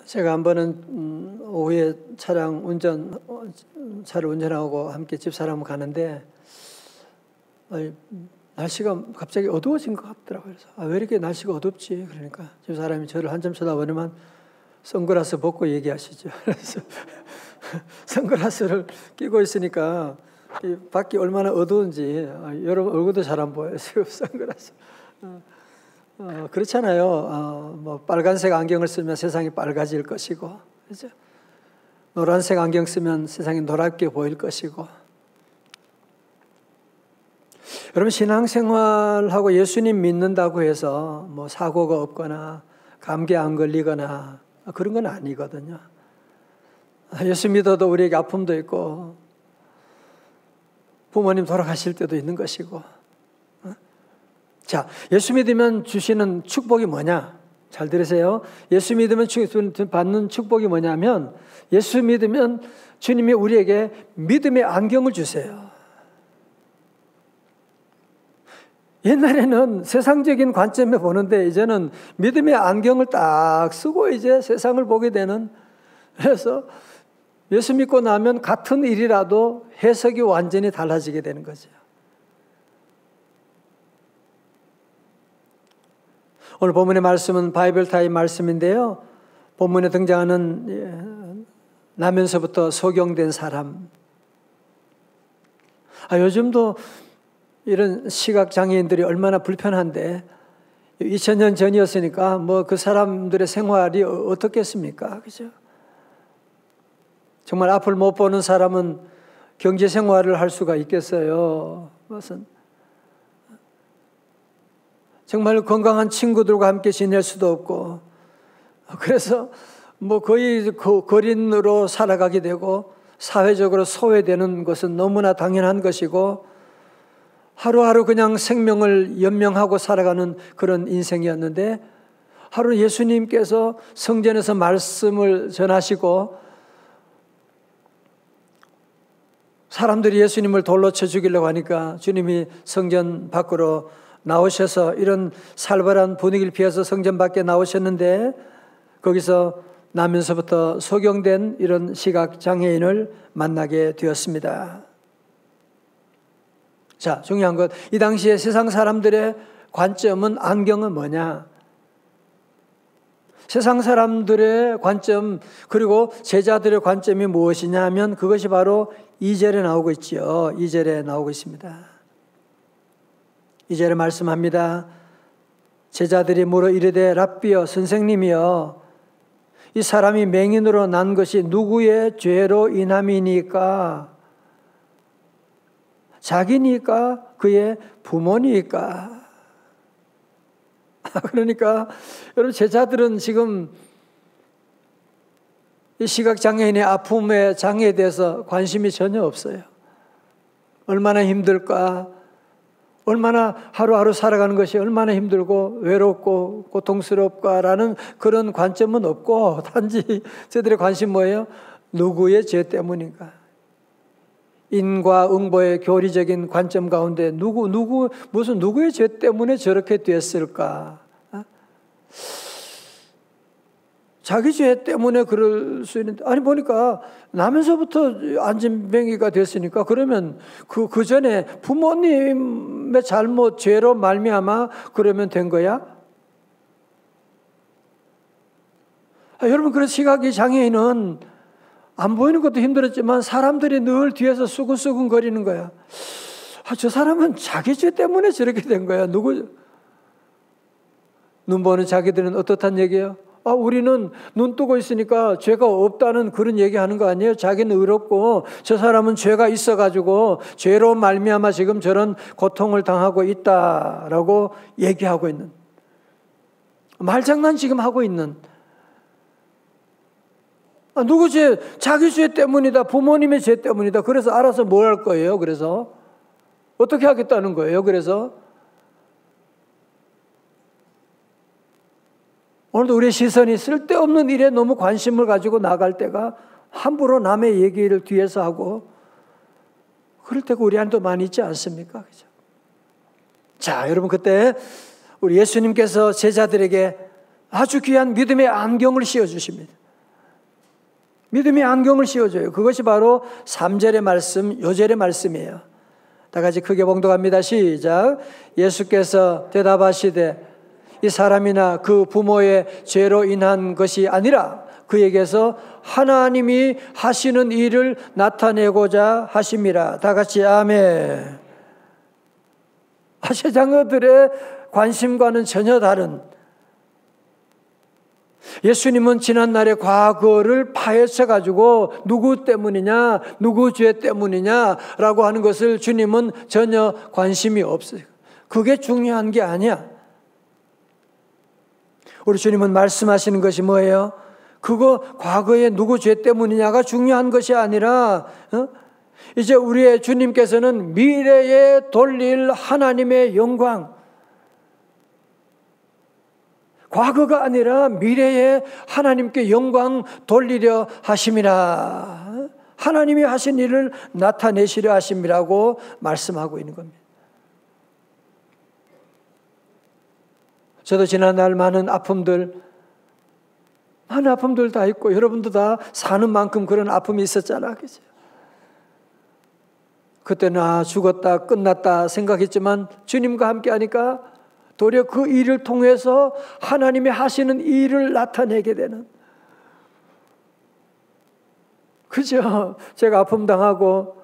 제가 한 번은 오후에 차를 운전하고 함께 집사람 가는데 날씨가 갑자기 어두워진 것 같더라고요. 그래서 왜 이렇게 날씨가 어둡지? 그러니까 집사람이 저를 한참 쳐다보더만 선글라스 벗고 얘기하시죠. 그래서 선글라스를 끼고 있으니까 이 밖이 얼마나 어두운지 여러분 얼굴도 잘 안 보여요. 지금 선글라스. 그렇잖아요. 뭐 빨간색 안경을 쓰면 세상이 빨가질 것이고, 그렇죠? 노란색 안경 쓰면 세상이 노랗게 보일 것이고. 여러분 신앙생활하고 예수님 믿는다고 해서 뭐 사고가 없거나 감기 안 걸리거나 그런 건 아니거든요. 예수 믿어도 우리에게 아픔도 있고 부모님 돌아가실 때도 있는 것이고. 자, 예수 믿으면 주시는 축복이 뭐냐? 잘 들으세요. 예수 믿으면 받는 축복이 뭐냐면, 예수 믿으면 주님이 우리에게 믿음의 안경을 주세요. 옛날에는 세상적인 관점에 보는데 이제는 믿음의 안경을 딱 쓰고 이제 세상을 보게 되는, 그래서 예수 믿고 나면 같은 일이라도 해석이 완전히 달라지게 되는 거죠. 오늘 본문의 말씀은 바이블 타임 말씀인데요. 본문에 등장하는 나면서부터 소경된 사람. 요즘도 이런 시각장애인들이 얼마나 불편한데 2000년 전이었으니까 뭐 그 사람들의 생활이 어떻겠습니까? 그죠? 정말 앞을 못 보는 사람은 경제 생활을 할 수가 있겠어요? 무슨 정말 건강한 친구들과 함께 지낼 수도 없고, 그래서 뭐 거의 거린으로 살아가게 되고 사회적으로 소외되는 것은 너무나 당연한 것이고, 하루하루 그냥 생명을 연명하고 살아가는 그런 인생이었는데, 하루 예수님께서 성전에서 말씀을 전하시고 사람들이 예수님을 돌로 쳐 죽이려고 하니까 주님이 성전 밖으로 나오셔서 이런 살벌한 분위기를 피해서 성전 밖에 나오셨는데, 거기서 나면서부터 소경된 이런 시각장애인을 만나게 되었습니다. 자, 중요한 것, 이 당시에 세상 사람들의 관점은, 안경은 뭐냐? 세상 사람들의 관점, 그리고 제자들의 관점이 무엇이냐 하면 그것이 바로 2절에 나오고 있죠. 2절에 나오고 있습니다. 2절에 말씀합니다. 제자들이 물어 이르되 랍비여, 선생님이여, 이 사람이 맹인으로 난 것이 누구의 죄로 인함이니까? 자기니까? 그의 부모니까? 그러니까 여러분, 제자들은 지금 이 시각장애인의 아픔의 장애에 대해서 관심이 전혀 없어요. 얼마나 힘들까? 얼마나 하루하루 살아가는 것이 얼마나 힘들고 외롭고 고통스럽까라는 그런 관점은 없고, 단지 저들의 관심 뭐예요? 누구의 죄 때문인가? 인과응보의 교리적인 관점 가운데 무슨 누구의 죄 때문에 저렇게 됐을까? 자기 죄 때문에 그럴 수 있는데, 아니 보니까 나면서부터 안진뱅이가 됐으니까, 그러면 그 전에 부모님의 잘못, 죄로 말미암아 그러면 된 거야? 여러분, 그런 시각이 장애인은 안 보이는 것도 힘들었지만 사람들이 늘 뒤에서 수근수근 거리는 거야. 저 사람은 자기 죄 때문에 저렇게 된 거야. 눈 보는 자기들은 어떻단 얘기예요? 우리는 눈 뜨고 있으니까 죄가 없다는 그런 얘기하는 거 아니에요? 자기는 의롭고 저 사람은 죄가 있어가지고 죄로 말미암아 지금 저런 고통을 당하고 있다라고 얘기하고 있는, 말장난 지금 하고 있는, 누구 죄? 자기 죄 때문이다. 부모님의 죄 때문이다. 그래서 알아서 뭘 할 거예요? 그래서 어떻게 하겠다는 거예요? 그래서 오늘도 우리의 시선이 쓸데없는 일에 너무 관심을 가지고 나갈 때가, 함부로 남의 얘기를 뒤에서 하고 그럴 때가 우리 안에도 많이 있지 않습니까? 그죠? 자, 여러분, 그때 우리 예수님께서 제자들에게 아주 귀한 믿음의 안경을 씌워주십니다. 믿음의 안경을 씌워줘요. 그것이 바로 3절의 말씀, 요절의 말씀이에요. 다 같이 크게 봉독합니다. 시작. 예수께서 대답하시되 이 사람이나 그 부모의 죄로 인한 것이 아니라 그에게서 하나님이 하시는 일을 나타내고자 하심이라. 다 같이 아멘. 세상들의 관심과는 전혀 다른, 예수님은 지난날의 과거를 파헤쳐가지고 누구 때문이냐, 누구 죄 때문이냐라고 하는 것을 주님은 전혀 관심이 없어요. 그게 중요한 게 아니야. 우리 주님은 말씀하시는 것이 뭐예요? 그거 과거에 누구 죄 때문이냐가 중요한 것이 아니라 이제 우리의 주님께서는 미래에 돌릴 하나님의 영광, 과거가 아니라 미래에 하나님께 영광 돌리려 하심이라. 하나님이 하신 일을 나타내시려 하심이라고 말씀하고 있는 겁니다. 저도 지난날 많은 아픔들 다 있고 여러분도 다 사는 만큼 그런 아픔이 있었잖아. 그죠? 그때는 죽었다 끝났다 생각했지만 주님과 함께 하니까 도리어 그 일을 통해서 하나님이 하시는 일을 나타내게 되는, 그죠? 제가 아픔 당하고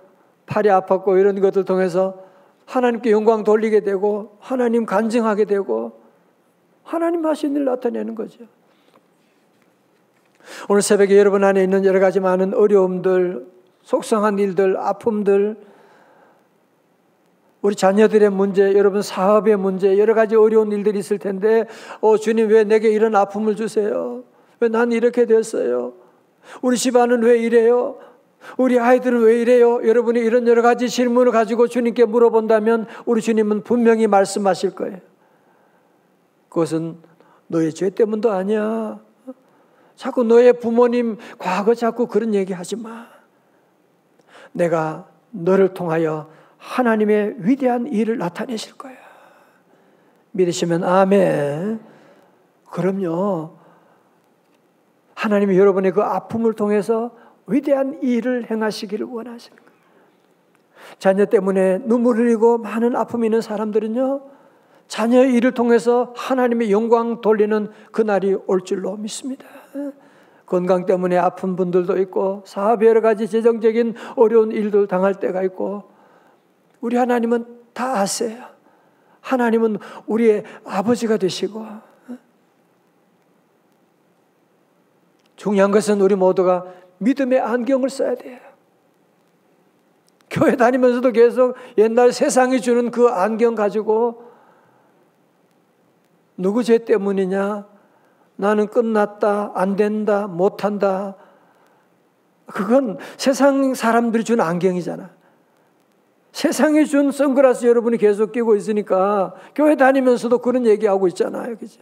팔이 아팠고 이런 것들 통해서 하나님께 영광 돌리게 되고 하나님 간증하게 되고 하나님 하신 일 나타내는 거죠. 오늘 새벽에 여러분 안에 있는 여러 가지 많은 어려움들, 속상한 일들, 아픔들, 우리 자녀들의 문제, 여러분 사업의 문제, 여러 가지 어려운 일들이 있을 텐데 주님 왜 내게 이런 아픔을 주세요? 왜 난 이렇게 됐어요? 우리 집안은 왜 이래요? 우리 아이들은 왜 이래요? 여러분이 이런 여러 가지 질문을 가지고 주님께 물어본다면 우리 주님은 분명히 말씀하실 거예요. 그것은 너의 죄 때문도 아니야. 자꾸 너의 부모님 과거 자꾸 그런 얘기 하지 마. 내가 너를 통하여 하나님의 위대한 일을 나타내실 거야. 믿으시면 아멘. 그럼요. 하나님이 여러분의 그 아픔을 통해서 위대한 일을 행하시기를 원하시는 거예요. 자녀 때문에 눈물 흘리고 많은 아픔이 있는 사람들은요, 자녀의 일을 통해서 하나님의 영광 돌리는 그날이 올 줄로 믿습니다. 건강 때문에 아픈 분들도 있고 사업에 여러 가지 재정적인 어려운 일들 당할 때가 있고, 우리 하나님은 다 아세요. 하나님은 우리의 아버지가 되시고, 중요한 것은 우리 모두가 믿음의 안경을 써야 돼요. 교회 다니면서도 계속 옛날 세상이 주는 그 안경 가지고 누구 죄 때문이냐, 나는 끝났다, 안 된다, 못한다, 그건 세상 사람들이 준 안경이잖아. 세상이 준 선글라스 여러분이 계속 끼고 있으니까 교회 다니면서도 그런 얘기하고 있잖아요. 그죠?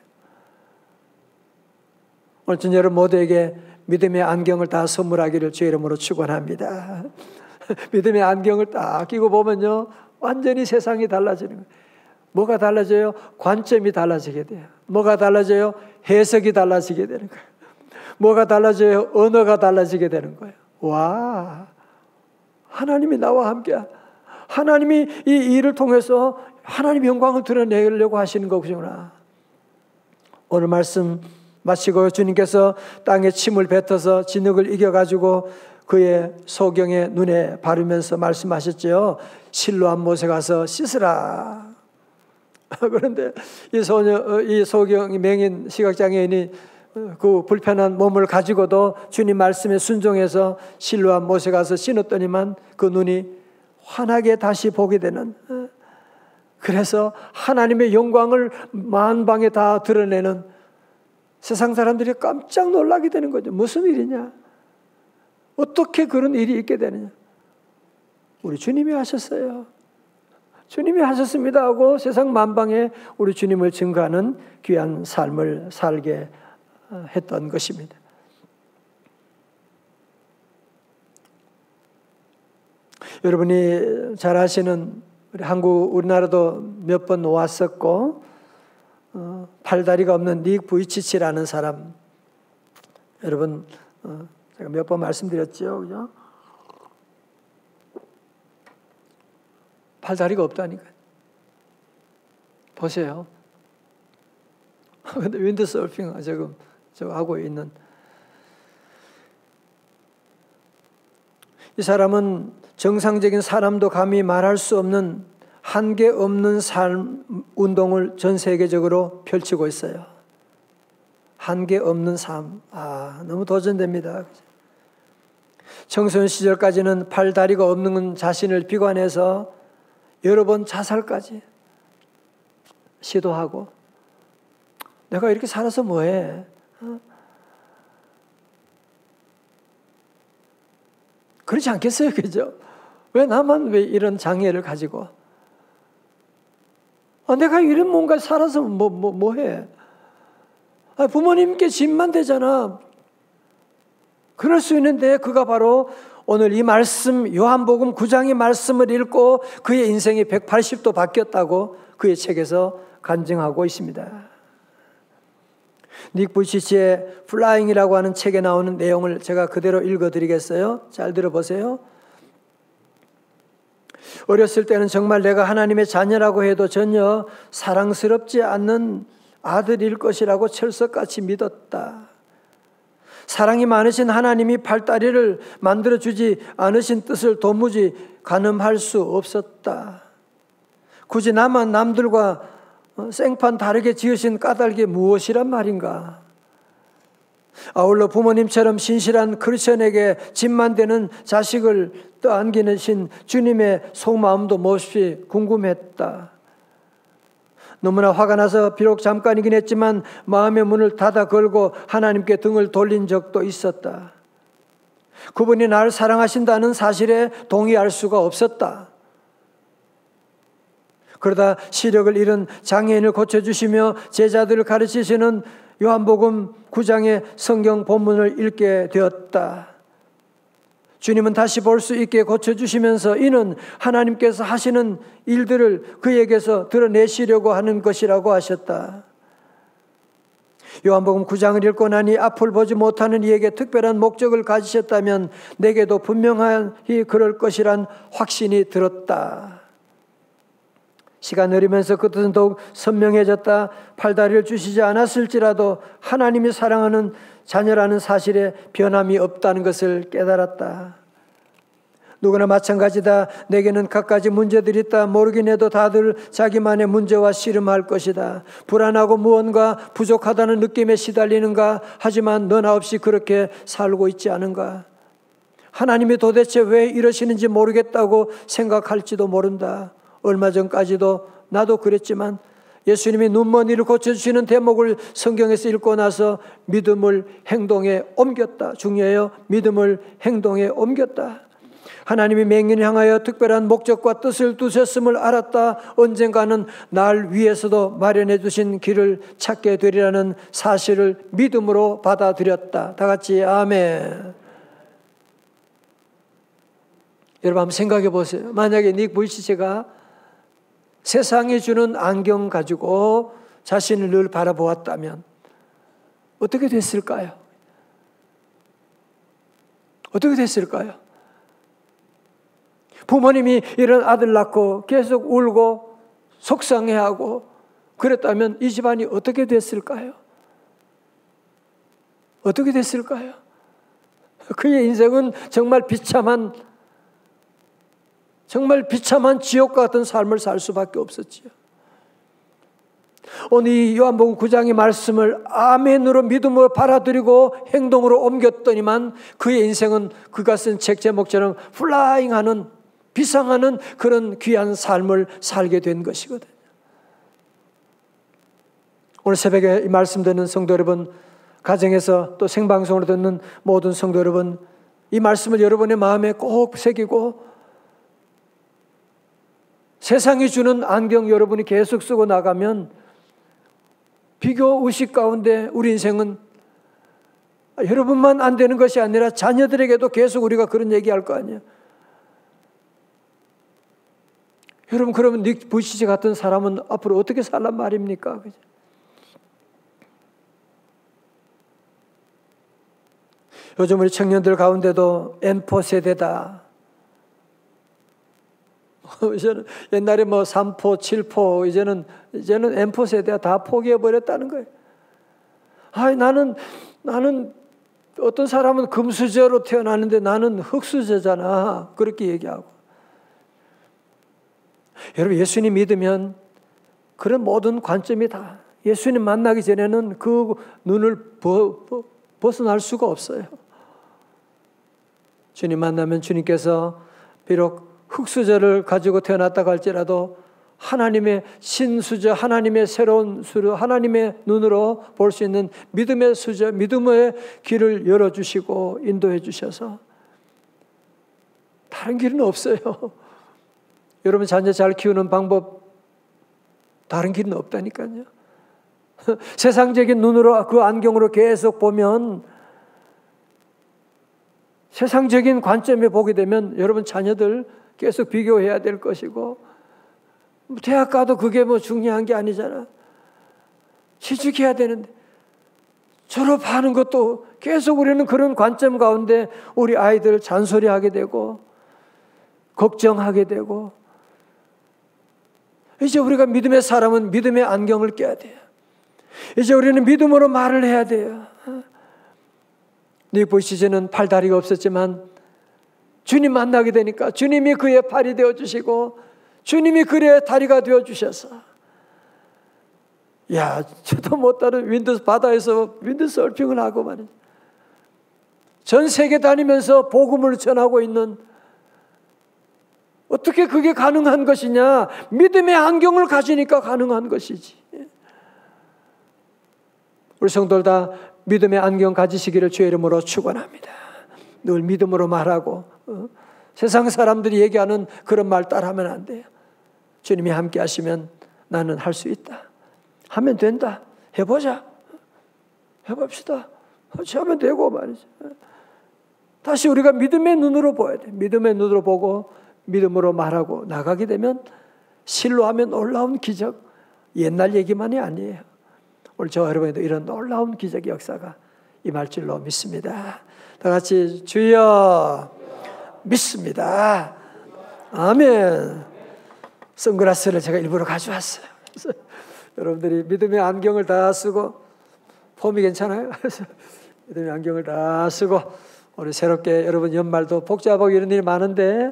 오늘 전 여러분 모두에게 믿음의 안경을 다 선물하기를 주의 이름으로 축원합니다. 믿음의 안경을 딱 끼고 보면요, 완전히 세상이 달라지는 거예요. 뭐가 달라져요? 관점이 달라지게 돼요. 뭐가 달라져요? 해석이 달라지게 되는 거예요. 뭐가 달라져요? 언어가 달라지게 되는 거예요. 와, 하나님이 나와 함께, 하나님이 이 일을 통해서 하나님의 영광을 드러내려고 하시는 거구나. 오늘 말씀 마치고 주님께서 땅에 침을 뱉어서 진흙을 이겨가지고 그의 소경의 눈에 바르면서 말씀하셨죠. 실로암 못에 가서 씻으라. 그런데 이 소경이 맹인 시각장애인이 그 불편한 몸을 가지고도 주님 말씀에 순종해서 실로암 못에 가서 씻었더니만 그 눈이 환하게 다시 보게 되는, 그래서 하나님의 영광을 만방에 다 드러내는, 세상 사람들이 깜짝 놀라게 되는 거죠. 무슨 일이냐? 어떻게 그런 일이 있게 되느냐? 우리 주님이 하셨어요. 주님이 하셨습니다 하고 세상 만방에 우리 주님을 증거하는 귀한 삶을 살게 했던 것입니다. 여러분이 잘 아시는 우리나라도 몇 번 왔었고, 팔다리가 없는 닉 부이치치라는 사람, 여러분 제가 몇 번 말씀드렸죠. 그죠? 팔다리가 없다니까요. 보세요. 근데 윈드서핑 지금 저 하고 있는 이 사람은 정상적인 사람도 감히 말할 수 없는 한계 없는 삶 운동을 전 세계적으로 펼치고 있어요. 한계 없는 삶. 너무 도전됩니다. 청소년 시절까지는 팔 다리가 없는 자신을 비관해서 여러 번 자살까지 시도하고, 내가 이렇게 살아서 뭐해? 그렇지 않겠어요? 그죠? 왜 나만 왜 이런 장애를 가지고? 내가 이런 뭔가 살아서 뭐해? 부모님께 짐만 되잖아. 그럴 수 있는데 그가 바로 오늘 이 말씀 요한복음 9장의 말씀을 읽고 그의 인생이 180도 바뀌었다고 그의 책에서 간증하고 있습니다. 닉 부이치치의 플라잉이라고 하는 책에 나오는 내용을 제가 그대로 읽어드리겠어요. 잘 들어보세요. 어렸을 때는 정말 내가 하나님의 자녀라고 해도 전혀 사랑스럽지 않는 아들일 것이라고 철석같이 믿었다. 사랑이 많으신 하나님이 팔다리를 만들어주지 않으신 뜻을 도무지 가늠할 수 없었다. 굳이 나만 남들과 생판 다르게 지으신 까닭이 무엇이란 말인가? 아울러 부모님처럼 신실한 크리스천에게 짐만 되는 자식을 떠안기신 주님의 속마음도 몹시 궁금했다. 너무나 화가 나서 비록 잠깐이긴 했지만 마음의 문을 닫아 걸고 하나님께 등을 돌린 적도 있었다. 그분이 나를 사랑하신다는 사실에 동의할 수가 없었다. 그러다 시력을 잃은 장애인을 고쳐주시며 제자들을 가르치시는 요한복음 9장의 성경 본문을 읽게 되었다. 주님은 다시 볼 수 있게 고쳐주시면서 이는 하나님께서 하시는 일들을 그에게서 드러내시려고 하는 것이라고 하셨다. 요한복음 9장을 읽고 나니 앞을 보지 못하는 이에게 특별한 목적을 가지셨다면 내게도 분명히 그럴 것이란 확신이 들었다. 시간 흐르면서 그 뜻은 더욱 선명해졌다. 팔다리를 주시지 않았을지라도 하나님이 사랑하는 자녀라는 사실에 변함이 없다는 것을 깨달았다. 누구나 마찬가지다. 내게는 갖가지 문제들이 있다. 모르긴 해도 다들 자기만의 문제와 씨름할 것이다. 불안하고 무언가 부족하다는 느낌에 시달리는가? 하지만 너나 없이 그렇게 살고 있지 않은가? 하나님이 도대체 왜 이러시는지 모르겠다고 생각할지도 모른다. 얼마 전까지도 나도 그랬지만 예수님이 눈먼 이를 고쳐주시는 대목을 성경에서 읽고 나서 믿음을 행동에 옮겼다. 중요해요. 믿음을 행동에 옮겼다. 하나님이 맹인을 향하여 특별한 목적과 뜻을 두셨음을 알았다. 언젠가는 날 위해서도 마련해 주신 길을 찾게 되리라는 사실을 믿음으로 받아들였다. 다 같이 아멘. 여러분 한번 생각해 보세요. 만약에 닉 부이치치가 세상이 주는 안경 가지고 자신을 늘 바라보았다면 어떻게 됐을까요? 어떻게 됐을까요? 부모님이 이런 아들 낳고 계속 울고 속상해하고 그랬다면 이 집안이 어떻게 됐을까요? 어떻게 됐을까요? 그의 인생은 정말 비참한 지옥 같은 삶을 살 수밖에 없었지요. 오늘 이 요한복음 9장의 말씀을 아멘으로 믿음으로 받아들이고 행동으로 옮겼더니만 그의 인생은 그가 쓴 책 제목처럼 플라잉하는 비상하는 그런 귀한 삶을 살게 된 것이거든요. 오늘 새벽에 이 말씀 듣는 성도 여러분, 가정에서 또 생방송으로 듣는 모든 성도 여러분, 이 말씀을 여러분의 마음에 꼭 새기고 세상이 주는 안경 여러분이 계속 쓰고 나가면 비교 의식 가운데 우리 인생은 여러분만 안 되는 것이 아니라 자녀들에게도 계속 우리가 그런 얘기할 거 아니에요. 여러분 그러면 닉 부이치치 같은 사람은 앞으로 어떻게 살란 말입니까? 요즘 우리 청년들 가운데도 N4 세대다. 이제는 옛날에 뭐 3포, 7포, 이제는 N4 세대가 다 포기해버렸다는 거예요. 나는 어떤 사람은 금수저로 태어났는데 나는 흙수저잖아. 그렇게 얘기하고. 여러분, 예수님 믿으면 그런 모든 관점이 다 예수님 만나기 전에는 그 눈을 벗어날 수가 없어요. 주님 만나면 주님께서 비록 흙수저를 가지고 태어났다고 할지라도 하나님의 신수저, 하나님의 새로운 수저, 하나님의 눈으로 볼 수 있는 믿음의 수저, 믿음의 길을 열어주시고 인도해 주셔서 다른 길은 없어요. 여러분 자녀 잘 키우는 방법 다른 길은 없다니까요. 세상적인 눈으로 그 안경으로 계속 보면 세상적인 관점에 보게 되면 여러분 자녀들 계속 비교해야 될 것이고 대학 가도 그게 뭐 중요한 게 아니잖아. 취직해야 되는데 졸업하는 것도 계속 우리는 그런 관점 가운데 우리 아이들 잔소리하게 되고 걱정하게 되고 이제 우리가 믿음의 사람은 믿음의 안경을 껴야 돼요. 이제 우리는 믿음으로 말을 해야 돼요. 니보 시즌은 팔다리가 없었지만 주님 만나게 되니까 주님이 그의 팔이 되어주시고 주님이 그의 다리가 되어주셔서 저도 못 따른 윈드 바다에서 윈드서핑을 하고 말이죠. 전 세계 다니면서 복음을 전하고 있는 어떻게 그게 가능한 것이냐? 믿음의 안경을 가지니까 가능한 것이지. 우리 성도들 다 믿음의 안경 가지시기를 주의 이름으로 축원합니다. 늘 믿음으로 말하고 세상 사람들이 얘기하는 그런 말 따라하면 안 돼요. 주님이 함께 하시면 나는 할 수 있다. 하면 된다. 해보자. 해봅시다. 같이 하면 되고 말이죠. 다시 우리가 믿음의 눈으로 보아야 돼. 믿음의 눈으로 보고 믿음으로 말하고 나가게 되면 실로 하면 놀라운 기적. 옛날 얘기만이 아니에요. 오늘 저와 여러분에도 이런 놀라운 기적의 역사가 임할 줄로 믿습니다. 다 같이 주여 믿습니다. 아멘. 선글라스를 제가 일부러 가져왔어요. 그래서 여러분들이 믿음의 안경을 다 쓰고 폼이 괜찮아요? 그래서 믿음의 안경을 다 쓰고 우리 새롭게 여러분 연말도 복잡하고 이런 일이 많은데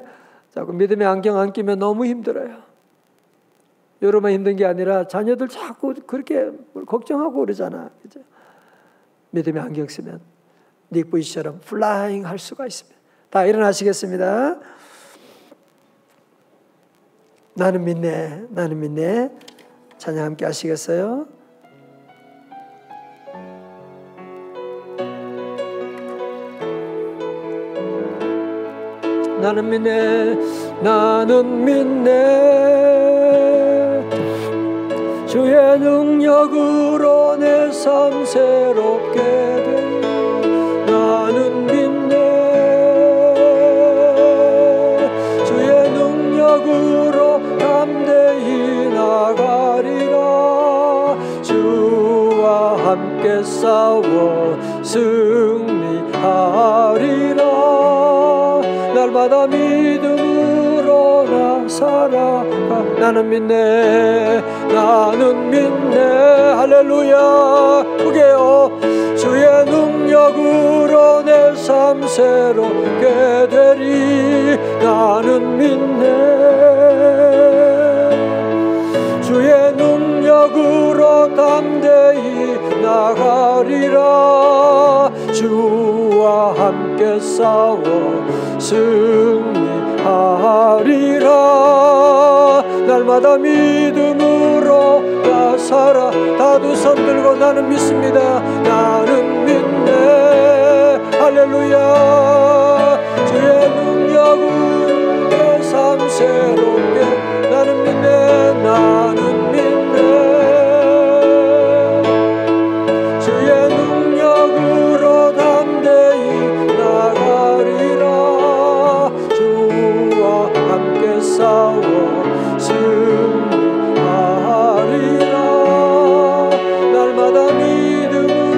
자꾸 믿음의 안경 안 끼면 너무 힘들어요. 여러분만 힘든 게 아니라 자녀들 자꾸 그렇게 걱정하고 그러잖아. 그죠? 믿음의 안경 쓰면 닉 부이처럼 플라잉 할 수가 있습니다. 다 일어나시겠습니다. 나는 믿네. 나는 믿네. 찬양 함께 하시겠어요? 나는 믿네. 나는 믿네. 주의 능력으로 내 삶 새롭게 되네. 나는 믿네. 주의 능력으로 담대히 나가리라. 주와 함께 싸워 승리하리라. 날마다 믿음으로 나 살아가. 나는 믿네. 나는 믿네. 할렐루야. 그게요. 주의 능력으로 내 삶 새롭게 되리. 나는 믿네. 주의 능력으로 담대히 나가리라. 주와 함께 싸워 승리하리라. 날마다 믿음으로 나 살아. 다 두 손 들고 나는 믿습니다. 나는 믿네. 할렐루야. 주의 능력으로 내 삶 새롭게. 나는 믿네. 나는 믿네. 주의 능력으로 담대히 나가리라. 주와 함께 싸워 승리하리라. 날마다 믿음으로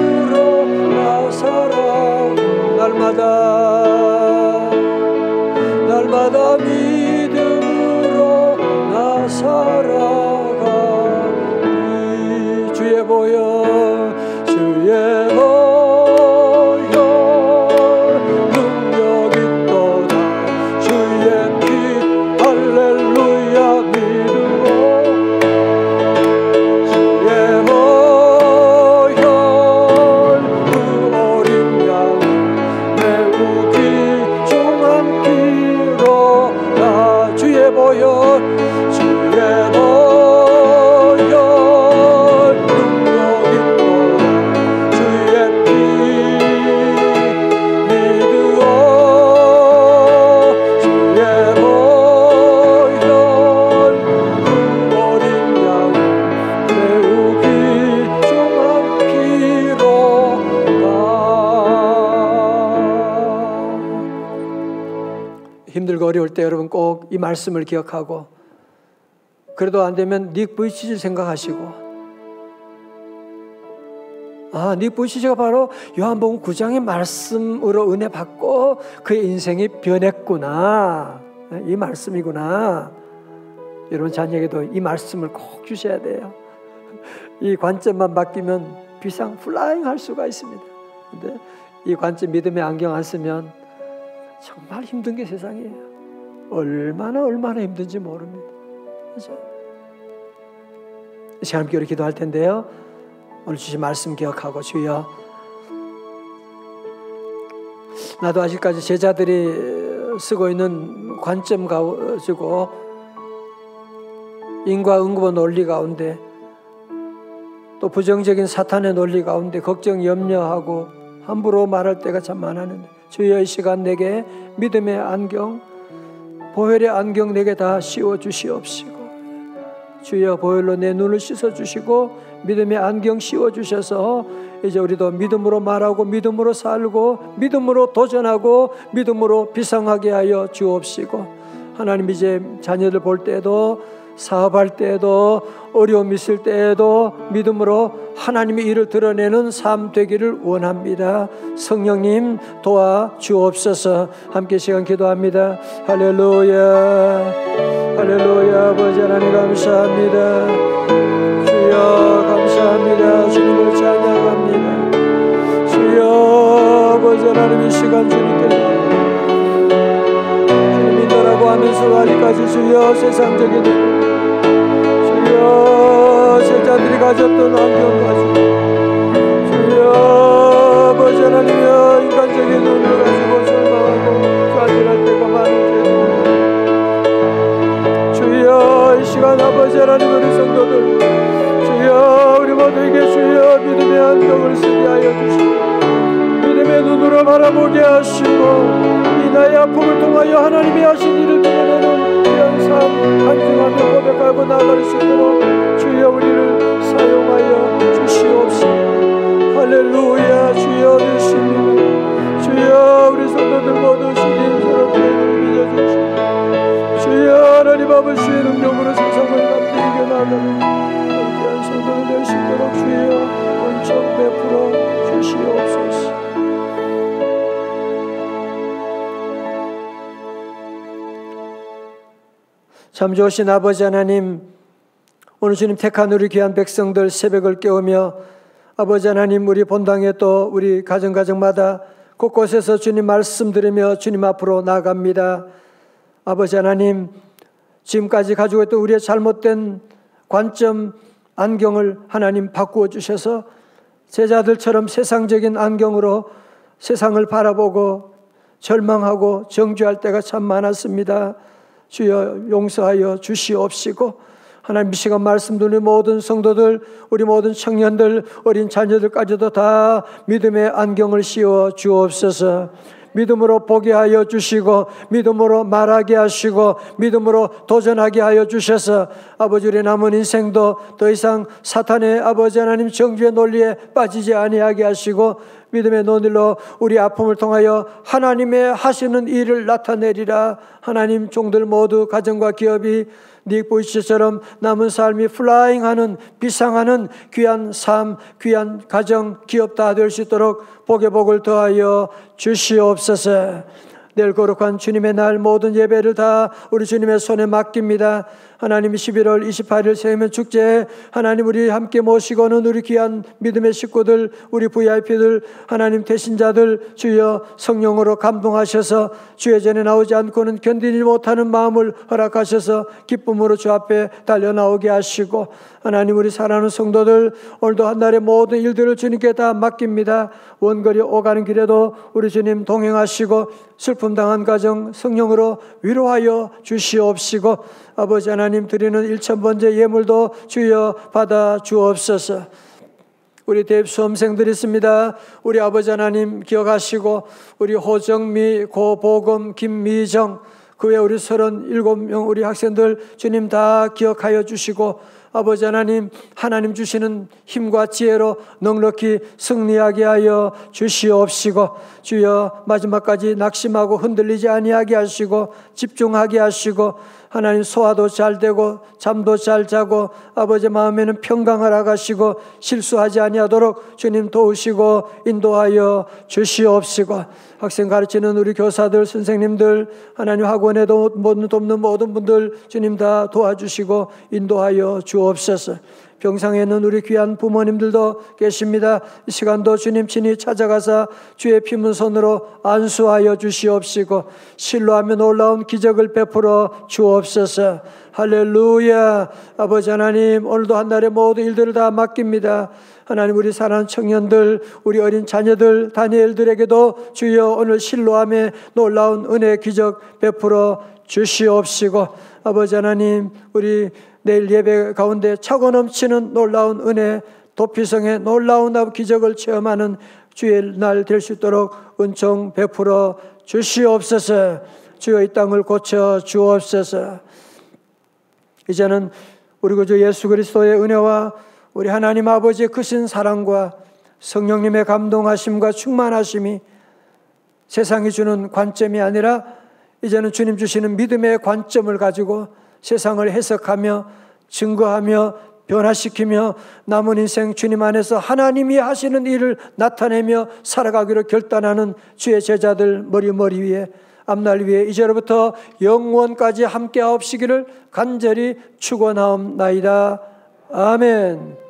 어려울 때 여러분 꼭 이 말씀을 기억하고, 그래도 안 되면 닉 부이치지 생각하시고, 닉 부이치지가 바로 요한복음 9장의 말씀으로 은혜 받고 그의 인생이 변했구나, 이 말씀이구나. 여러분 자녀에게도 이 말씀을 꼭 주셔야 돼요. 이 관점만 바뀌면 비상 플라잉 할 수가 있습니다. 근데 이 관점, 믿음의 안경 안 쓰면 정말 힘든 게 세상이에요. 얼마나 힘든지 모릅니다. 그렇죠? 이 시간 함께 우리 기도할 텐데요, 오늘 주신 말씀 기억하고, 주여, 나도 아직까지 제자들이 쓰고 있는 관점 가지고 인과응보 논리 가운데, 또 부정적인 사탄의 논리 가운데 걱정, 염려하고 함부로 말할 때가 참 많았는데, 주여 이 시간 내게 믿음의 안경, 보혈의 안경 내게 다 씌워 주시옵시고, 주여 보혈로 내 눈을 씻어 주시고 믿음의 안경 씌워 주셔서 이제 우리도 믿음으로 말하고 믿음으로 살고 믿음으로 도전하고 믿음으로 비상하게 하여 주옵시고, 하나님 이제 자녀들 볼 때에도, 사업할 때에도, 어려움 있을 때에도 믿음으로 하나님의 일을 드러내는 삶 되기를 원합니다. 성령님 도와 주옵소서. 함께 시간 기도합니다. 할렐루야, 할렐루야. 아버지 하나님 감사합니다. 주여 감사합니다. 주님을 찬양합니다. 주여 아버지 하나님 이 시간 주님께 주님이라고 하면서 아직까지 주여 세상적인 주여 제자들이 가졌던 안경 가지고, 주여 아버지 하나님이여 인간적인 눈을 가지고 절망하고 좌절할 때가 많은 주여 이 시간 아버지 하나님 우리 성도들, 주여 우리 모두에게 주여 믿음의 안경을 쓰게 하여 주시고 믿음의 눈으로 바라보게 하시고, 이 나의 아픔을 통하여 하나님이 하신 일을 드러내는 삶 간증하며 고백하고 나아갈 수 있도록 주여 우리를 사용하여 주시옵소서. 할렐루야. 주여 주십니다. 주여 우리 성도들 모두 주님처럼 되기를 믿어주시고, 주여 하나님 아버지의 능력으로 세상을 함께 이겨나가는 함께한 성도들 될 수 있도록 주여 원천 베풀어 주시옵소서. 참 좋으신 아버지 하나님, 오늘 주님 택한 우리 귀한 백성들 새벽을 깨우며 아버지 하나님 우리 본당에 또 우리 가정마다 곳곳에서 주님 말씀 들으며 주님 앞으로 나아갑니다. 아버지 하나님, 지금까지 가지고 있던 우리의 잘못된 관점 안경을 하나님 바꾸어 주셔서 제자들처럼 세상적인 안경으로 세상을 바라보고 절망하고 정죄할 때가 참 많았습니다. 주여 용서하여 주시옵시고, 하나님 이 시간 말씀 듣는 모든 성도들, 우리 모든 청년들, 어린 자녀들까지도 다 믿음의 안경을 씌워 주옵소서. 믿음으로 보게 하여 주시고 믿음으로 말하게 하시고 믿음으로 도전하게 하여 주셔서 아버지 우리 남은 인생도 더 이상 사탄의 아버지 하나님 정죄의 논리에 빠지지 아니하게 하시고 믿음의 논리로 우리 아픔을 통하여 하나님의 하시는 일을 나타내리라. 하나님 종들 모두 가정과 기업이 닉 보이시처럼 남은 삶이 플라잉하는 비상하는 귀한 삶, 귀한 가정, 기업 다 될 수 있도록 복의 복을 더하여 주시옵소서. 내일 거룩한 주님의 날 모든 예배를 다 우리 주님의 손에 맡깁니다. 하나님 11월 28일 세우면 축제에 하나님 우리 함께 모시고는 우리 귀한 믿음의 식구들, 우리 VIP들, 하나님 대신자들 주여 성령으로 감동하셔서 주의 전에 나오지 않고는 견디지 못하는 마음을 허락하셔서 기쁨으로 주 앞에 달려나오게 하시고 하나님 우리 사랑하는 성도들 오늘도 한 날의 모든 일들을 주님께 다 맡깁니다. 원거리 오가는 길에도 우리 주님 동행하시고 슬픔 당한 가정 성령으로 위로하여 주시옵시고 아버지 하나님 드리는 1000번째 예물도 주여 받아 주옵소서. 우리 대입 수험생들이 있습니다. 우리 아버지 하나님 기억하시고 우리 호정미, 고보검, 김미정 그 외 우리 37명 우리 학생들 주님 다 기억하여 주시고 아버지 하나님, 하나님 주시는 힘과 지혜로 넉넉히 승리하게 하여 주시옵시고, 주여 마지막까지 낙심하고 흔들리지 아니하게 하시고 집중하게 하시고, 하나님 소화도 잘 되고 잠도 잘 자고 아버지 마음에는 평강을 하가시고 실수하지 아니하도록 주님 도우시고 인도하여 주시옵시고, 학생 가르치는 우리 교사들, 선생님들, 하나님 학원에도 돕는 모든 분들 주님 다 도와주시고 인도하여 주옵소서. 병상에는 우리 귀한 부모님들도 계십니다. 이 시간도 주님 친히 찾아가사 주의 피문 손으로 안수하여 주시옵시고 신뢰하며 놀라운 기적을 베풀어 주옵소서. 할렐루야. 아버지 하나님, 오늘도 한 날의 모든 일들을 다 맡깁니다. 하나님, 우리 사랑하는 청년들, 우리 어린 자녀들, 다니엘들에게도 주여 오늘 신뢰함에 놀라운 은혜 기적 베풀어 주시옵시고, 아버지 하나님, 우리 내일 예배 가운데 차고 넘치는 놀라운 은혜, 도피성의 놀라운 기적을 체험하는 주의 날 될 수 있도록 은총 베풀어 주시옵소서. 주여 이 땅을 고쳐 주옵소서. 이제는 우리 구주 예수 그리스도의 은혜와 우리 하나님 아버지의 크신 사랑과 성령님의 감동하심과 충만하심이 세상이 주는 관점이 아니라 이제는 주님 주시는 믿음의 관점을 가지고 세상을 해석하며 증거하며 변화시키며 남은 인생 주님 안에서 하나님이 하시는 일을 나타내며 살아가기로 결단하는 주의 제자들 머리 위에, 앞날 위에 이제로부터 영원까지 함께 하옵시기를 간절히 축원하옵나이다. 아멘.